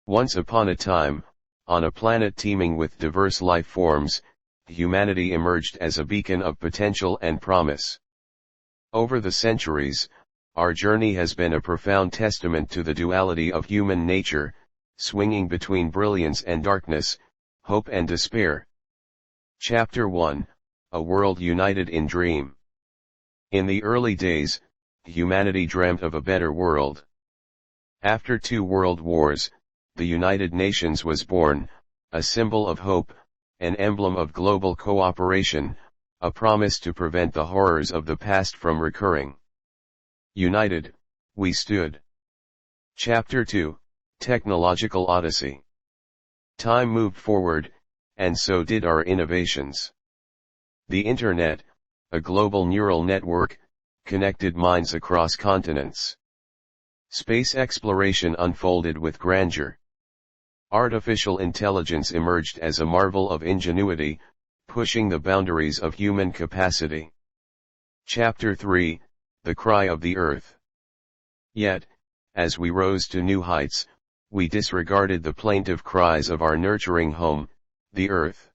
Once upon a time, on a planet teeming with diverse life forms, humanity emerged as a beacon of potential and promise. Over the centuries, our journey has been a profound testament to the duality of human nature, swinging between brilliance and darkness, hope and despair. Chapter 1, A World United in Dream. In the early days, humanity dreamt of a better world. After 2 world wars, the United Nations was born, a symbol of hope, an emblem of global cooperation, a promise to prevent the horrors of the past from recurring. United, we stood. Chapter 2, Technological Odyssey. Time moved forward, and so did our innovations. The Internet, a global neural network, connected minds across continents. Space exploration unfolded with grandeur. Artificial intelligence emerged as a marvel of ingenuity, pushing the boundaries of human capacity. Chapter 3, The Cry of the Earth. Yet, as we rose to new heights, we disregarded the plaintive cries of our nurturing home, the Earth.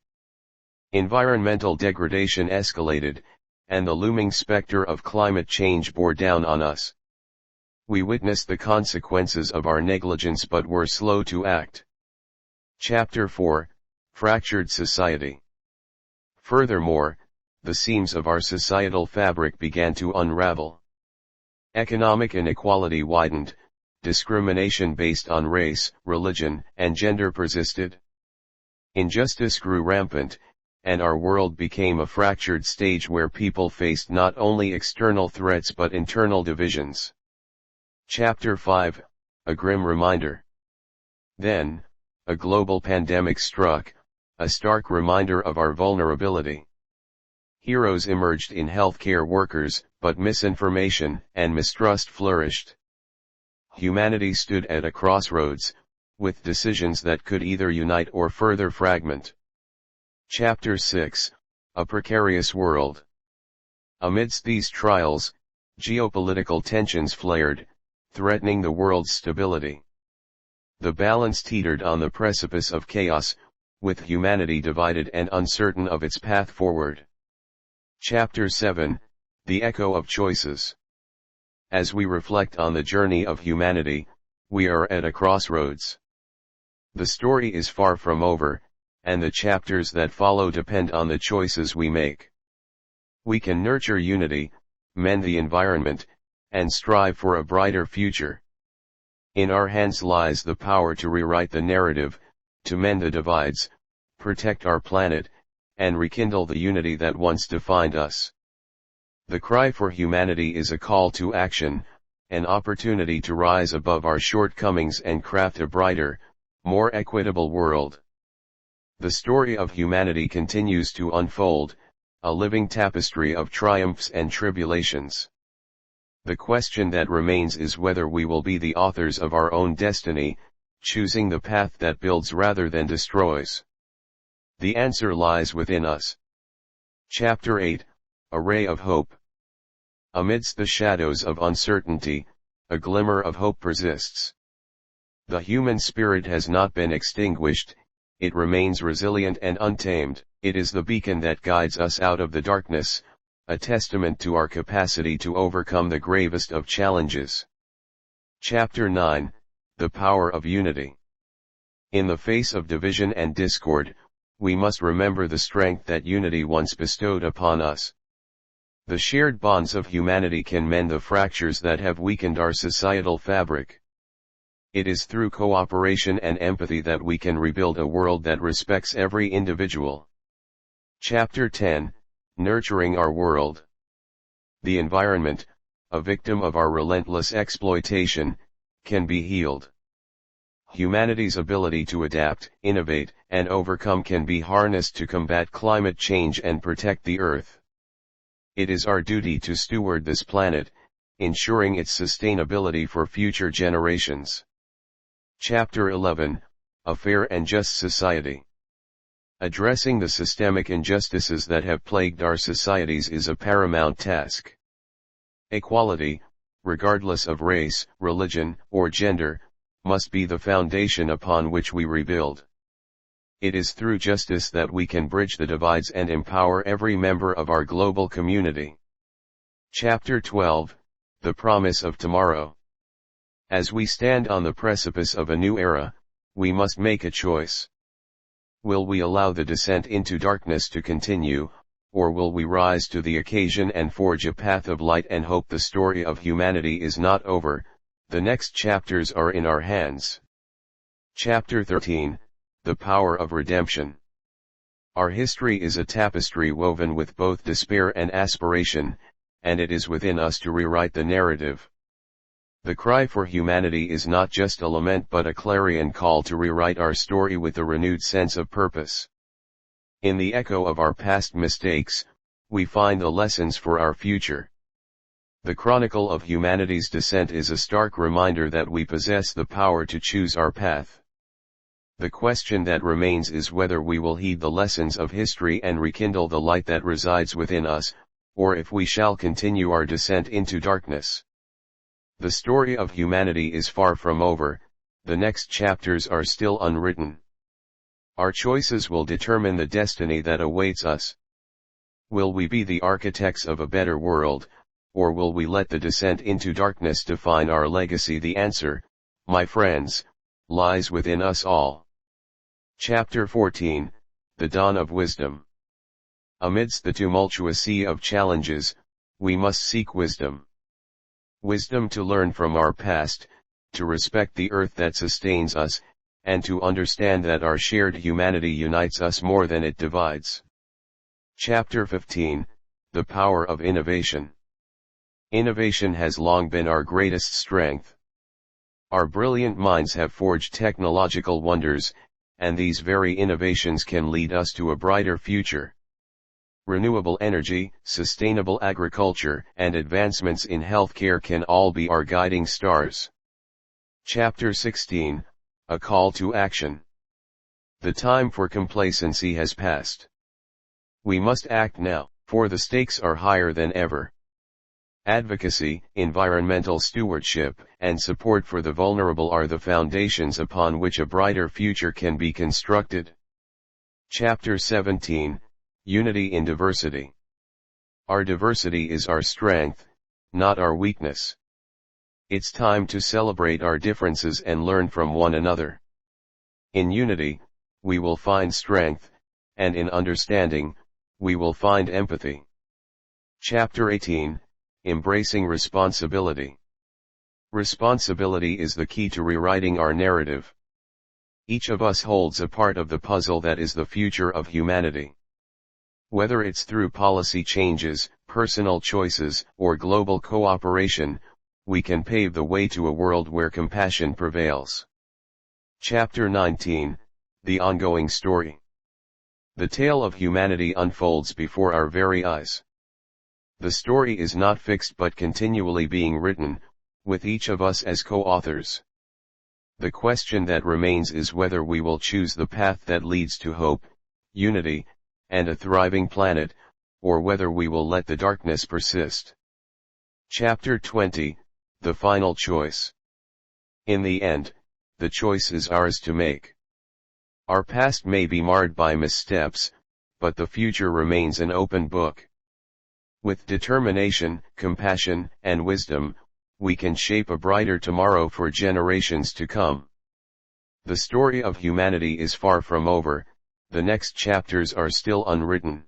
Environmental degradation escalated, and the looming specter of climate change bore down on us. We witnessed the consequences of our negligence but were slow to act. Chapter 4, Fractured Society. Furthermore, the seams of our societal fabric began to unravel. Economic inequality widened, discrimination based on race, religion, and gender persisted. Injustice grew rampant, and our world became a fractured stage where people faced not only external threats but internal divisions. Chapter 5, A Grim Reminder. Then, a global pandemic struck, a stark reminder of our vulnerability. Heroes emerged in healthcare workers, but misinformation and mistrust flourished. Humanity stood at a crossroads, with decisions that could either unite or further fragment. Chapter 6, A Precarious World. Amidst these trials, geopolitical tensions flared, threatening the world's stability. The balance teetered on the precipice of chaos, with humanity divided and uncertain of its path forward. Chapter 7, The Echo of Choices. As we reflect on the journey of humanity, we are at a crossroads. The story is far from over, and the chapters that follow depend on the choices we make. We can nurture unity, mend the environment, and strive for a brighter future. In our hands lies the power to rewrite the narrative, to mend the divides, protect our planet, and rekindle the unity that once defined us. The cry for humanity is a call to action, an opportunity to rise above our shortcomings and craft a brighter, more equitable world. The story of humanity continues to unfold, a living tapestry of triumphs and tribulations. The question that remains is whether we will be the authors of our own destiny, choosing the path that builds rather than destroys. The answer lies within us. Chapter 8, A Ray of Hope. Amidst the shadows of uncertainty, a glimmer of hope persists. The human spirit has not been extinguished, it remains resilient and untamed. It is the beacon that guides us out of the darkness, a testament to our capacity to overcome the gravest of challenges. Chapter 9, The Power of Unity. In the face of division and discord, we must remember the strength that unity once bestowed upon us. The shared bonds of humanity can mend the fractures that have weakened our societal fabric. It is through cooperation and empathy that we can rebuild a world that respects every individual. Chapter 10, Nurturing Our World. The environment, a victim of our relentless exploitation, can be healed. Humanity's ability to adapt, innovate, and overcome can be harnessed to combat climate change and protect the Earth. It is our duty to steward this planet, ensuring its sustainability for future generations. Chapter 11, A Fair and Just Society. Addressing the systemic injustices that have plagued our societies is a paramount task. Equality, regardless of race, religion, or gender, must be the foundation upon which we rebuild. It is through justice that we can bridge the divides and empower every member of our global community. Chapter 12, The Promise of Tomorrow. As we stand on the precipice of a new era, we must make a choice. Will we allow the descent into darkness to continue, or will we rise to the occasion and forge a path of light and hope? The story of humanity is not over, the next chapters are in our hands. Chapter 13, The Power of Redemption. Our history is a tapestry woven with both despair and aspiration, and it is within us to rewrite the narrative. The cry for humanity is not just a lament but a clarion call to rewrite our story with a renewed sense of purpose. In the echo of our past mistakes, we find the lessons for our future. The chronicle of humanity's descent is a stark reminder that we possess the power to choose our path. The question that remains is whether we will heed the lessons of history and rekindle the light that resides within us, or if we shall continue our descent into darkness. The story of humanity is far from over, the next chapters are still unwritten. Our choices will determine the destiny that awaits us. Will we be the architects of a better world, or will we let the descent into darkness define our legacy? The answer, my friends, lies within us all. Chapter 14, The Dawn of Wisdom. Amidst the tumultuous sea of challenges, we must seek wisdom. Wisdom to learn from our past, to respect the earth that sustains us, and to understand that our shared humanity unites us more than it divides. Chapter 15, The Power of Innovation. Innovation has long been our greatest strength. Our brilliant minds have forged technological wonders, and these very innovations can lead us to a brighter future. Renewable energy, sustainable agriculture, and advancements in healthcare can all be our guiding stars. Chapter 16, A Call to Action. The time for complacency has passed. We must act now, for the stakes are higher than ever. Advocacy, environmental stewardship, and support for the vulnerable are the foundations upon which a brighter future can be constructed. Chapter 17, Unity in Diversity. Our diversity is our strength, not our weakness. It's time to celebrate our differences and learn from one another. In unity, we will find strength, and in understanding, we will find empathy. Chapter 18, Embracing Responsibility. Responsibility is the key to rewriting our narrative. Each of us holds a part of the puzzle that is the future of humanity. Whether it's through policy changes, personal choices, or global cooperation, we can pave the way to a world where compassion prevails. Chapter 19, The Ongoing Story. The tale of humanity unfolds before our very eyes. The story is not fixed but continually being written, with each of us as co-authors. The question that remains is whether we will choose the path that leads to hope, unity, and a thriving planet, or whether we will let the darkness persist. Chapter 20, The Final Choice. In the end, the choice is ours to make. Our past may be marred by missteps, but the future remains an open book. With determination, compassion, and wisdom, we can shape a brighter tomorrow for generations to come. The story of humanity is far from over, the next chapters are still unwritten.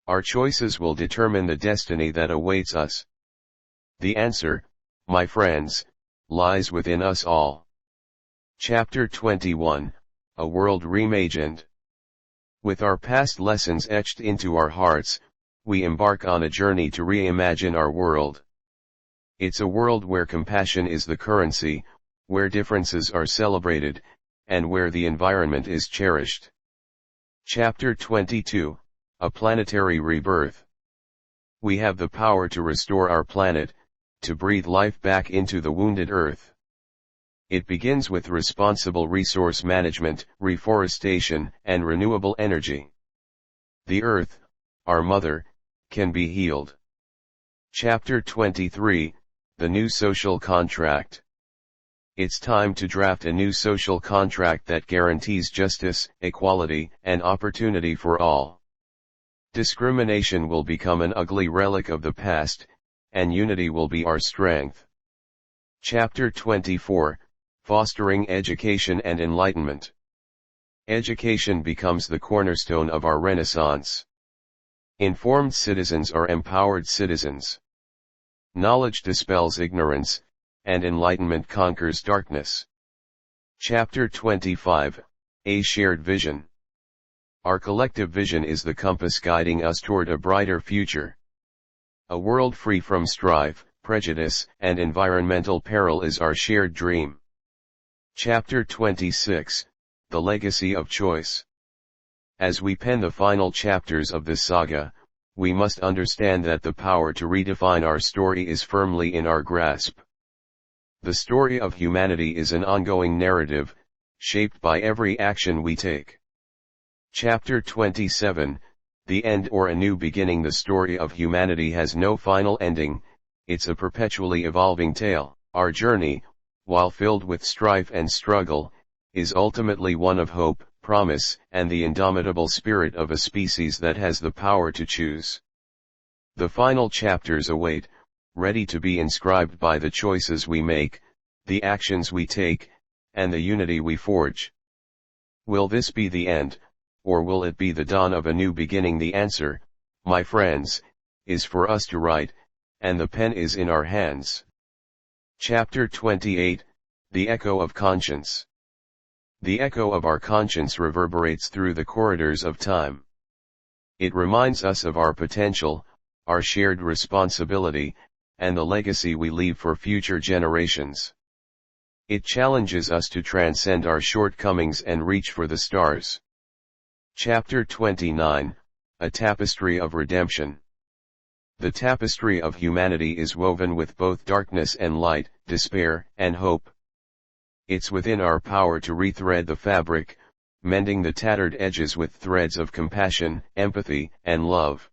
Our choices will determine the destiny that awaits us. The answer, my friends, lies within us all. Chapter 21, A World Reimagined. With our past lessons etched into our hearts, we embark on a journey to reimagine our world. It's a world where compassion is the currency, where differences are celebrated, and where the environment is cherished. Chapter 22, A Planetary Rebirth. We have the power to restore our planet, to breathe life back into the wounded Earth. It begins with responsible resource management, reforestation, and renewable energy. The Earth, our mother, can be healed. Chapter 23, The New Social Contract. It's time to draft a new social contract that guarantees justice, equality, and opportunity for all. Discrimination will become an ugly relic of the past, and unity will be our strength. Chapter 24, Fostering Education and Enlightenment. Education becomes the cornerstone of our Renaissance. Informed citizens are empowered citizens. Knowledge dispels ignorance, and enlightenment conquers darkness. Chapter 25, A Shared Vision. Our collective vision is the compass guiding us toward a brighter future. A world free from strife, prejudice, and environmental peril is our shared dream. Chapter 26, The Legacy of Choice. As we pen the final chapters of this saga, we must understand that the power to redefine our story is firmly in our grasp. The story of humanity is an ongoing narrative, shaped by every action we take. Chapter 27, The End or a New Beginning. The story of humanity has no final ending, it's a perpetually evolving tale. Our journey, while filled with strife and struggle, is ultimately one of hope, promise, and the indomitable spirit of a species that has the power to choose. The final chapters await, ready to be inscribed by the choices we make, the actions we take, and the unity we forge. Will this be the end, or will it be the dawn of a new beginning? The answer, my friends, is for us to write, and the pen is in our hands. Chapter 28, The Echo of Conscience. The echo of our conscience reverberates through the corridors of time. It reminds us of our potential, our shared responsibility, and the legacy we leave for future generations. It challenges us to transcend our shortcomings and reach for the stars. Chapter 29, A Tapestry of Redemption. The tapestry of humanity is woven with both darkness and light, despair and hope. It's within our power to rethread the fabric, mending the tattered edges with threads of compassion, empathy, and love.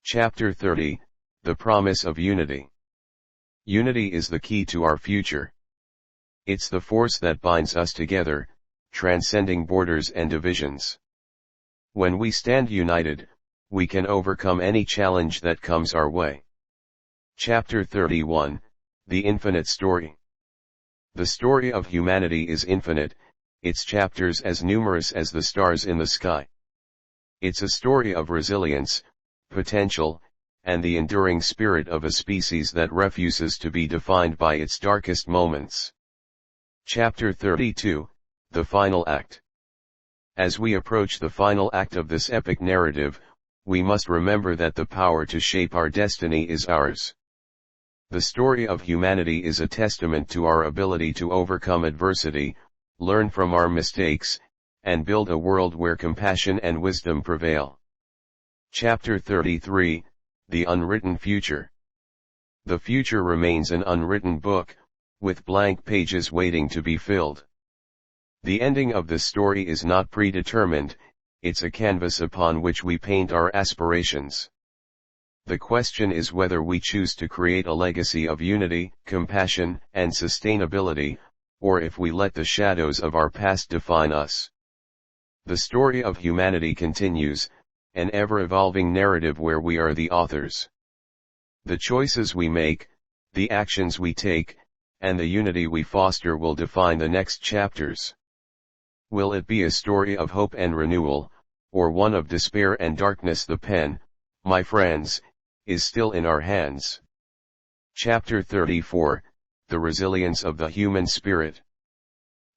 Chapter 30, The Promise of Unity. Unity is the key to our future. It's the force that binds us together, transcending borders and divisions. When we stand united, we can overcome any challenge that comes our way. Chapter 31, The Infinite Story. The story of humanity is infinite, its chapters as numerous as the stars in the sky. It's a story of resilience, potential, and the enduring spirit of a species that refuses to be defined by its darkest moments. Chapter 32, The Final Act. As we approach the final act of this epic narrative, we must remember that the power to shape our destiny is ours. The story of humanity is a testament to our ability to overcome adversity, learn from our mistakes, and build a world where compassion and wisdom prevail. Chapter 33, The Unwritten Future. The future remains an unwritten book, with blank pages waiting to be filled. The ending of the story is not predetermined, it's a canvas upon which we paint our aspirations. The question is whether we choose to create a legacy of unity, compassion, and sustainability, or if we let the shadows of our past define us. The story of humanity continues, an ever-evolving narrative where we are the authors. The choices we make, the actions we take, and the unity we foster will define the next chapters. Will it be a story of hope and renewal, or one of despair and darkness? The pen, my friends, is still in our hands. Chapter 34, The Resilience of the Human Spirit.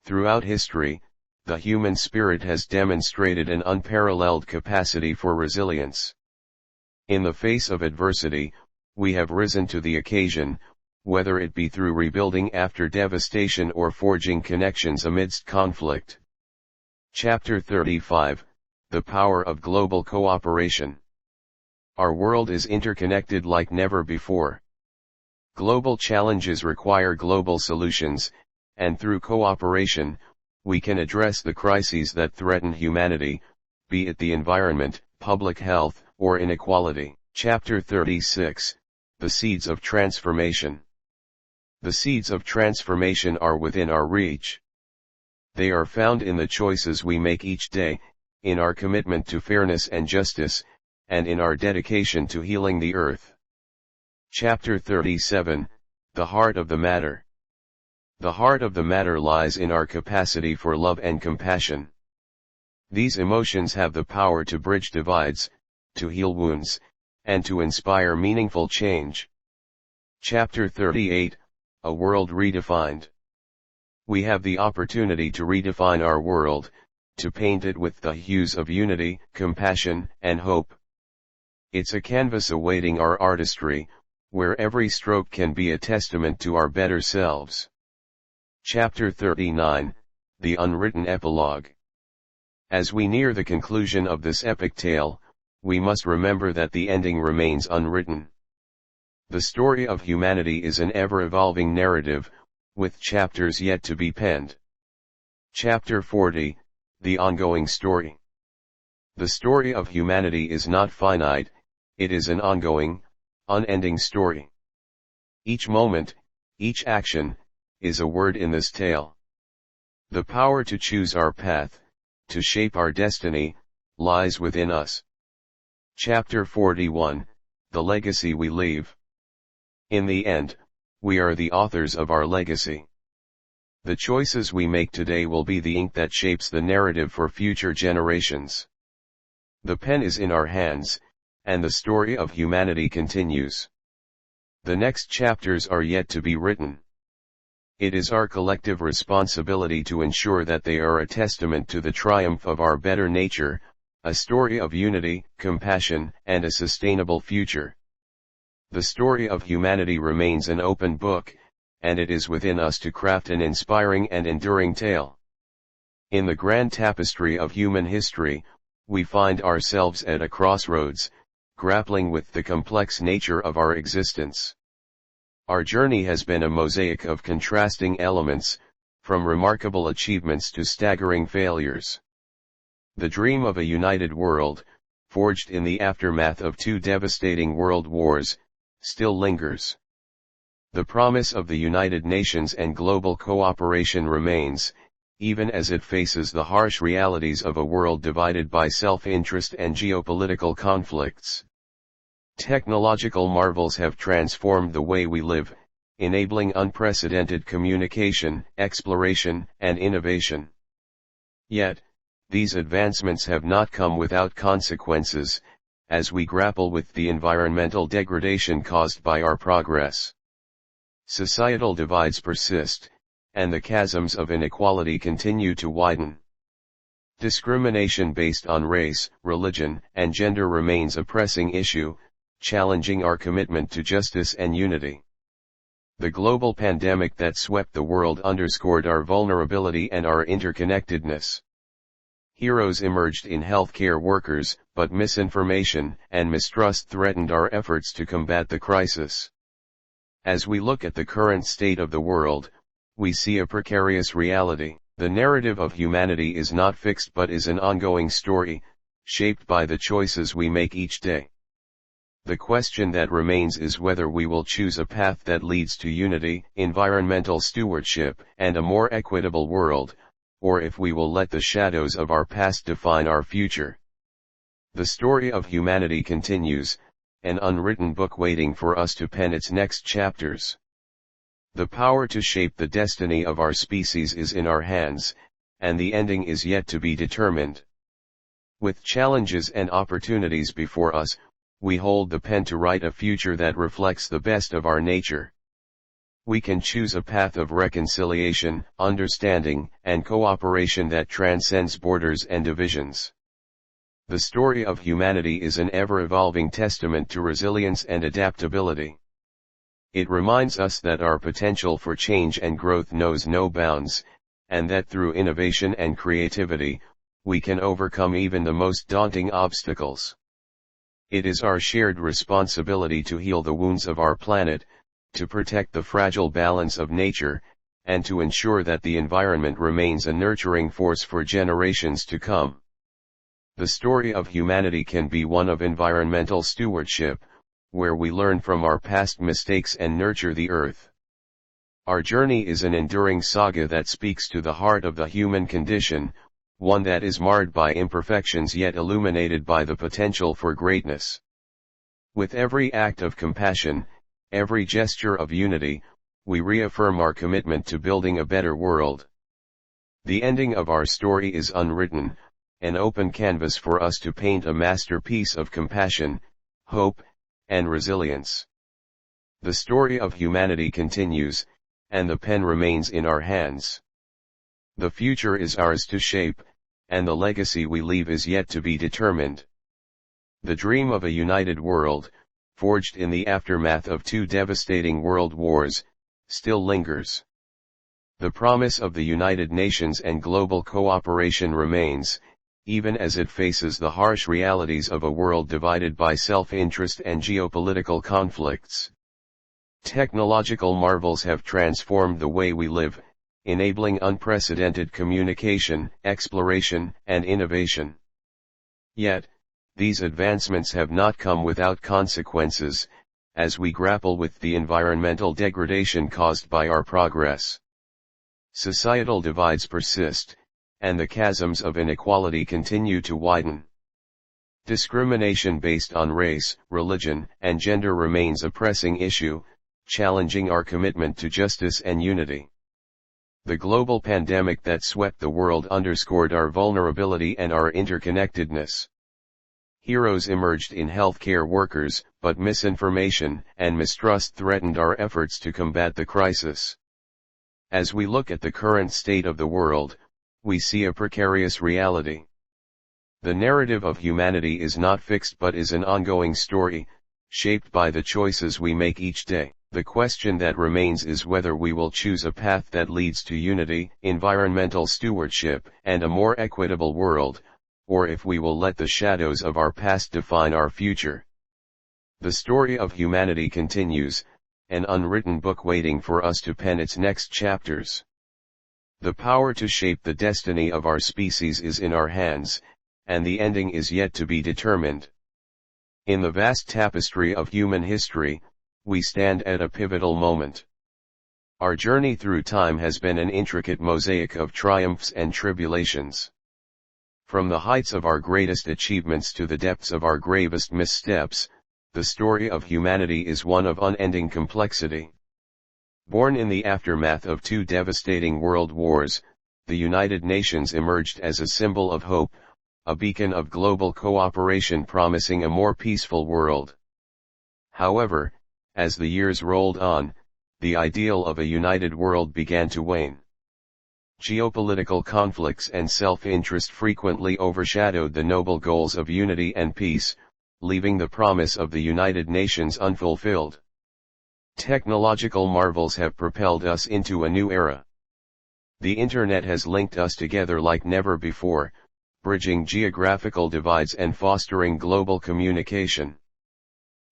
Throughout history, the human spirit has demonstrated an unparalleled capacity for resilience. In the face of adversity, we have risen to the occasion, whether it be through rebuilding after devastation or forging connections amidst conflict. Chapter 35, The Power of Global Cooperation. Our world is interconnected like never before. Global challenges require global solutions, and through cooperation, we can address the crises that threaten humanity, be it the environment, public health, or inequality. Chapter 36, The Seeds of Transformation. The seeds of transformation are within our reach. They are found in the choices we make each day, in our commitment to fairness and justice, and in our dedication to healing the earth. Chapter 37, The Heart of the Matter. The heart of the matter lies in our capacity for love and compassion. These emotions have the power to bridge divides, to heal wounds, and to inspire meaningful change. Chapter 38, A World Redefined. We have the opportunity to redefine our world, to paint it with the hues of unity, compassion, and hope. It's a canvas awaiting our artistry, where every stroke can be a testament to our better selves. Chapter 39, The Unwritten Epilogue. As we near the conclusion of this epic tale, we must remember that the ending remains unwritten. The story of humanity is an ever-evolving narrative, with chapters yet to be penned. Chapter 40, The Ongoing Story. The story of humanity is not finite, it is an ongoing, unending story. Each moment, each action, is a word in this tale. The power to choose our path, to shape our destiny, lies within us. Chapter 41, The Legacy We Leave. In the end, we are the authors of our legacy. The choices we make today will be the ink that shapes the narrative for future generations. The pen is in our hands, and the story of humanity continues. The next chapters are yet to be written. It is our collective responsibility to ensure that they are a testament to the triumph of our better nature, a story of unity, compassion, and a sustainable future. The story of humanity remains an open book, and it is within us to craft an inspiring and enduring tale. In the grand tapestry of human history, we find ourselves at a crossroads, grappling with the complex nature of our existence. Our journey has been a mosaic of contrasting elements, from remarkable achievements to staggering failures. The dream of a united world, forged in the aftermath of two devastating world wars, still lingers. The promise of the United Nations and global cooperation remains, even as it faces the harsh realities of a world divided by self-interest and geopolitical conflicts. Technological marvels have transformed the way we live, enabling unprecedented communication, exploration, and innovation. Yet, these advancements have not come without consequences, as we grapple with the environmental degradation caused by our progress. Societal divides persist, and the chasms of inequality continue to widen. Discrimination based on race, religion, and gender remains a pressing issue, challenging our commitment to justice and unity. The global pandemic that swept the world underscored our vulnerability and our interconnectedness. Heroes emerged in healthcare workers, but misinformation and mistrust threatened our efforts to combat the crisis. As we look at the current state of the world, we see a precarious reality. The narrative of humanity is not fixed but is an ongoing story, shaped by the choices we make each day. The question that remains is whether we will choose a path that leads to unity, environmental stewardship, and a more equitable world, or if we will let the shadows of our past define our future. The story of humanity continues, an unwritten book waiting for us to pen its next chapters. The power to shape the destiny of our species is in our hands, and the ending is yet to be determined. With challenges and opportunities before us, we hold the pen to write a future that reflects the best of our nature. We can choose a path of reconciliation, understanding, and cooperation that transcends borders and divisions. The story of humanity is an ever-evolving testament to resilience and adaptability. It reminds us that our potential for change and growth knows no bounds, and that through innovation and creativity, we can overcome even the most daunting obstacles. It is our shared responsibility to heal the wounds of our planet, to protect the fragile balance of nature, and to ensure that the environment remains a nurturing force for generations to come. The story of humanity can be one of environmental stewardship, where we learn from our past mistakes and nurture the earth. Our journey is an enduring saga that speaks to the heart of the human condition, one that is marred by imperfections yet illuminated by the potential for greatness. With every act of compassion, every gesture of unity, we reaffirm our commitment to building a better world. The ending of our story is unwritten, an open canvas for us to paint a masterpiece of compassion, hope, and resilience. The story of humanity continues, and the pen remains in our hands. The future is ours to shape, and the legacy we leave is yet to be determined. The dream of a united world, forged in the aftermath of two devastating world wars, still lingers. The promise of the United Nations and global cooperation remains, even as it faces the harsh realities of a world divided by self-interest and geopolitical conflicts. Technological marvels have transformed the way we live, enabling unprecedented communication, exploration, and innovation. Yet, these advancements have not come without consequences, as we grapple with the environmental degradation caused by our progress. Societal divides persist, and the chasms of inequality continue to widen. Discrimination based on race, religion, and gender remains a pressing issue, challenging our commitment to justice and unity. The global pandemic that swept the world underscored our vulnerability and our interconnectedness. Heroes emerged in healthcare workers, but misinformation and mistrust threatened our efforts to combat the crisis. As we look at the current state of the world, we see a precarious reality. The narrative of humanity is not fixed but is an ongoing story, shaped by the choices we make each day. The question that remains is whether we will choose a path that leads to unity, environmental stewardship, and a more equitable world, or if we will let the shadows of our past define our future. The story of humanity continues, an unwritten book waiting for us to pen its next chapters. The power to shape the destiny of our species is in our hands, and the ending is yet to be determined. In the vast tapestry of human history, we stand at a pivotal moment. Our journey through time has been an intricate mosaic of triumphs and tribulations. From the heights of our greatest achievements to the depths of our gravest missteps, the story of humanity is one of unending complexity. Born in the aftermath of two devastating world wars, the United Nations emerged as a symbol of hope, a beacon of global cooperation promising a more peaceful world. However, as the years rolled on, the ideal of a united world began to wane. Geopolitical conflicts and self-interest frequently overshadowed the noble goals of unity and peace, leaving the promise of the United Nations unfulfilled. Technological marvels have propelled us into a new era. The Internet has linked us together like never before, bridging geographical divides and fostering global communication.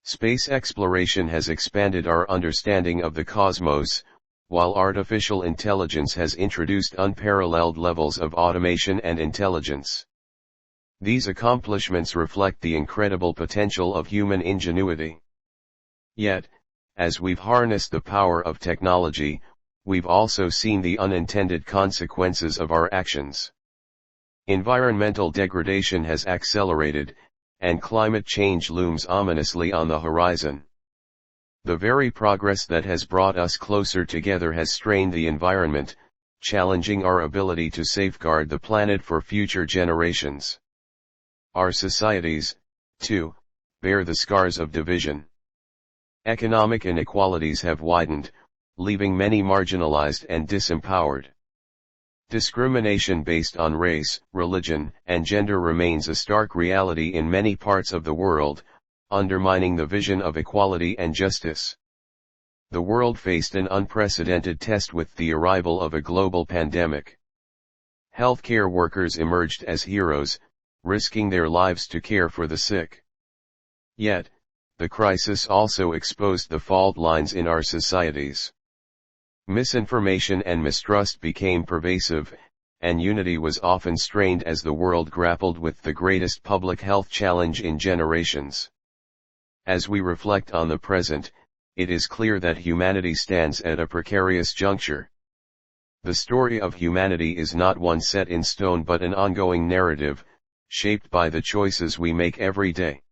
Space exploration has expanded our understanding of the cosmos, while artificial intelligence has introduced unparalleled levels of automation and intelligence. These accomplishments reflect the incredible potential of human ingenuity. Yet, as we've harnessed the power of technology, we've also seen the unintended consequences of our actions. Environmental degradation has accelerated, and climate change looms ominously on the horizon. The very progress that has brought us closer together has strained the environment, challenging our ability to safeguard the planet for future generations. Our societies, too, bear the scars of division. Economic inequalities have widened, leaving many marginalized and disempowered. Discrimination based on race, religion, and gender remains a stark reality in many parts of the world, undermining the vision of equality and justice. The world faced an unprecedented test with the arrival of a global pandemic. Healthcare workers emerged as heroes, risking their lives to care for the sick. Yet, the crisis also exposed the fault lines in our societies. Misinformation and mistrust became pervasive, and unity was often strained as the world grappled with the greatest public health challenge in generations. As we reflect on the present, it is clear that humanity stands at a precarious juncture. The story of humanity is not one set in stone but an ongoing narrative, shaped by the choices we make every day.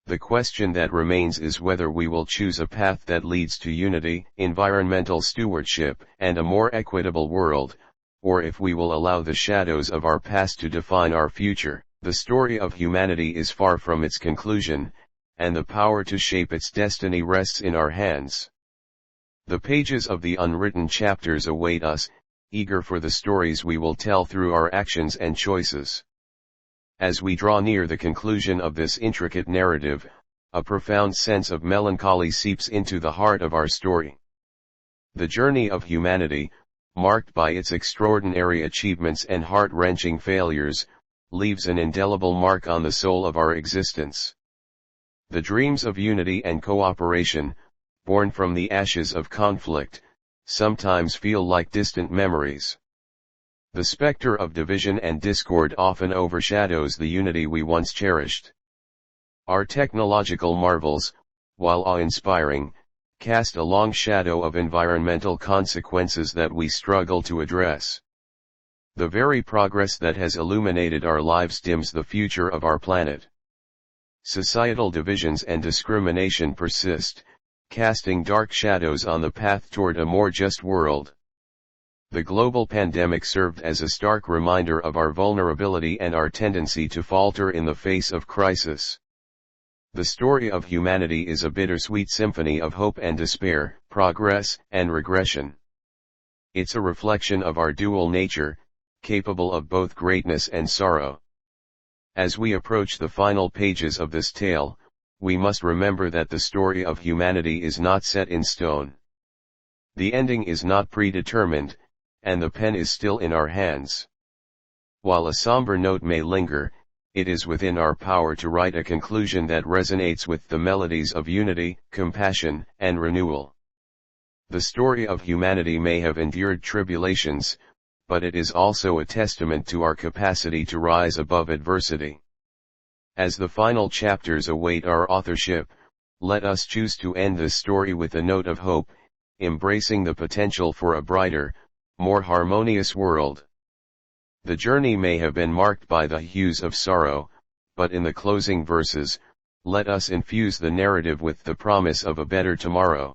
The question that remains is whether we will choose a path that leads to unity, environmental stewardship, and a more equitable world, or if we will allow the shadows of our past to define our future. The story of humanity is far from its conclusion, and the power to shape its destiny rests in our hands. The pages of the unwritten chapters await us, eager for the stories we will tell through our actions and choices. As we draw near the conclusion of this intricate narrative, a profound sense of melancholy seeps into the heart of our story. The journey of humanity, marked by its extraordinary achievements and heart-wrenching failures, leaves an indelible mark on the soul of our existence. The dreams of unity and cooperation, born from the ashes of conflict, sometimes feel like distant memories. The specter of division and discord often overshadows the unity we once cherished. Our technological marvels, while awe-inspiring, cast a long shadow of environmental consequences that we struggle to address. The very progress that has illuminated our lives dims the future of our planet. Societal divisions and discrimination persist, casting dark shadows on the path toward a more just world. The global pandemic served as a stark reminder of our vulnerability and our tendency to falter in the face of crisis. The story of humanity is a bittersweet symphony of hope and despair, progress and regression. It's a reflection of our dual nature, capable of both greatness and sorrow. As we approach the final pages of this tale, we must remember that the story of humanity is not set in stone. The ending is not predetermined, and the pen is still in our hands. While a somber note may linger, it is within our power to write a conclusion that resonates with the melodies of unity, compassion, and renewal. The story of humanity may have endured tribulations, but it is also a testament to our capacity to rise above adversity. As the final chapters await our authorship, let us choose to end this story with a note of hope, embracing the potential for a brighter, more harmonious world. The journey may have been marked by the hues of sorrow, but in the closing verses, let us infuse the narrative with the promise of a better tomorrow.